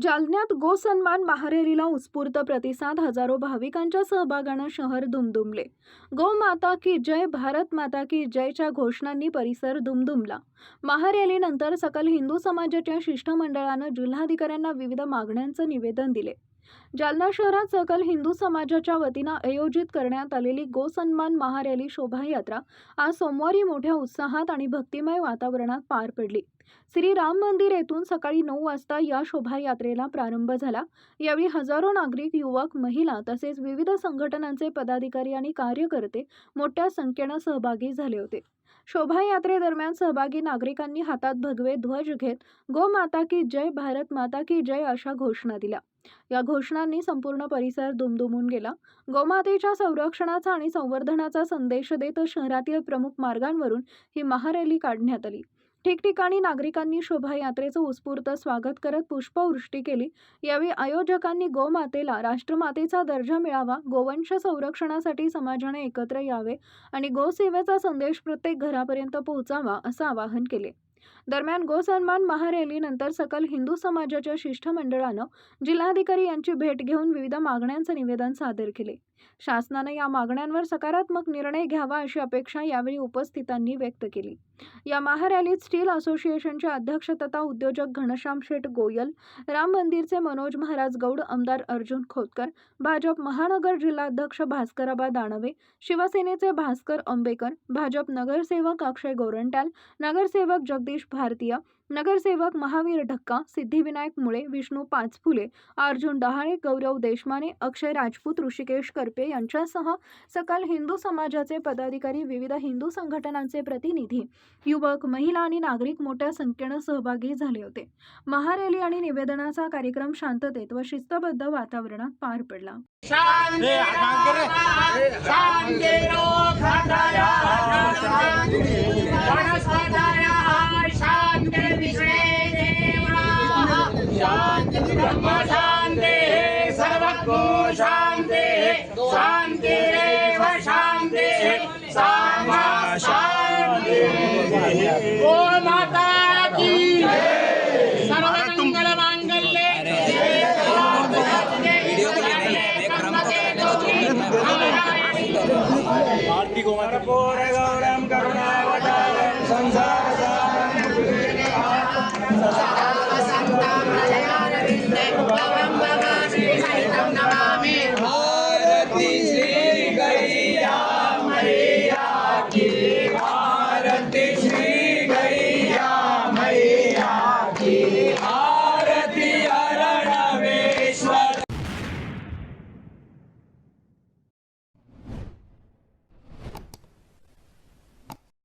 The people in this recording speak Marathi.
जालन्यात गोसन्मान महारॅलीला उत्स्फूर्त प्रतिसाद. हजारो भाविकांच्या सहभागानं शहर दुमदुमले. गो माता की जय, भारत माता की जयच्या घोषणांनी परिसर दुमदुमला. महारॅलीनंतर सकल हिंदू समाजाच्या शिष्टमंडळानं जिल्हाधिकाऱ्यांना विविध मागण्यांचं निवेदन दिले. जालना शहरात सकल हिंदू समाजाच्या वतीनं आयोजित करण्यात आलेली गोसन्मान महारॅली शोभायात्रा आज सोमवारी मोठ्या उत्साहात आणि भक्तिमय वातावरणात पार पडली. श्री राम मंदिर येथून सकाळी 9 वाजता या शोभायात्रेला प्रारंभ झाला. यावेळी हजारो नागरिक, युवक, महिला तसेच विविध संघटनांचे पदाधिकारी आणि कार्यकर्ते मोठ्या संख्येनं सहभागी झाले होते. शोभायात्रेदरम्यान सहभागी नागरिकांनी हातात भगवे ध्वज घेत गो माता की जय, भारत माता की जय अशा घोषणा दिल्या. या घोषणांनी संपूर्ण परिसर दुमदुमून गेला. गोमातेच्या संरक्षणाचा आणि संवर्धनाचा संदेश देत शहरातील प्रमुख मार्गांवरून ही महारॅली काढण्यात आली. ठिकठिकाणी नागरिकांनी शोभायात्रेचं उत्स्फूर्त स्वागत करत पुष्पवृष्टी केली. यावेळी आयोजकांनी गोमातेला राष्ट्रमातेचा दर्जा मिळावा, गोवंश संरक्षणासाठी समाजाने एकत्र यावे आणि गोसेवेचा संदेश प्रत्येक घरापर्यंत पोहोचावा असं आवाहन केले. दरम्यान गोसन्मान महारॅलीनंतर सकल हिंदू समाजाच्या शिष्टमंडळानं जिल्हाधिकारी यांची भेट घेऊन विविध मागण्यांचं निवेदन सादर केले. शासनाने या मागण्यांवर सकारात्मक निर्णय घ्यावा अशी अपेक्षा यावेळी उपस्थितांनी व्यक्त केली. या महारॅलीत स्टील असोसिएशनचे अध्यक्ष तथा उद्योजक घनश्याम शेठ गोयल, राम मंदिरचे मनोज महाराज गौड, आमदार अर्जुन खोतकर, भाजप महानगर जिल्हाध्यक्ष भास्कराबा दानवे, शिवसेनेचे भास्कर अंबेकर, भाजप नगरसेवक अक्षय गोरंट्याल, नगरसेवक जगदीश भारतीय, नगरसेवक महावीर ढक्का, सिद्धिविनायक मुळे, विष्णू पाचफुले, अर्जुन डहाळे, गौरव देशमाने, अक्षय राजपूत, ऋषिकेश करपे यांच्यासह सकल हिंदू समाजाचे पदाधिकारी, विविध हिंदू संघटनांचे प्रतिनिधी, युवक, महिला आणि नागरिक मोठ्या संख्येनं सहभागी झाले होते. महारॅली आणि निवेदनाचा कार्यक्रम शांततेत व शिस्तबद्ध वातावरणात पार पडला. आरती गोमाता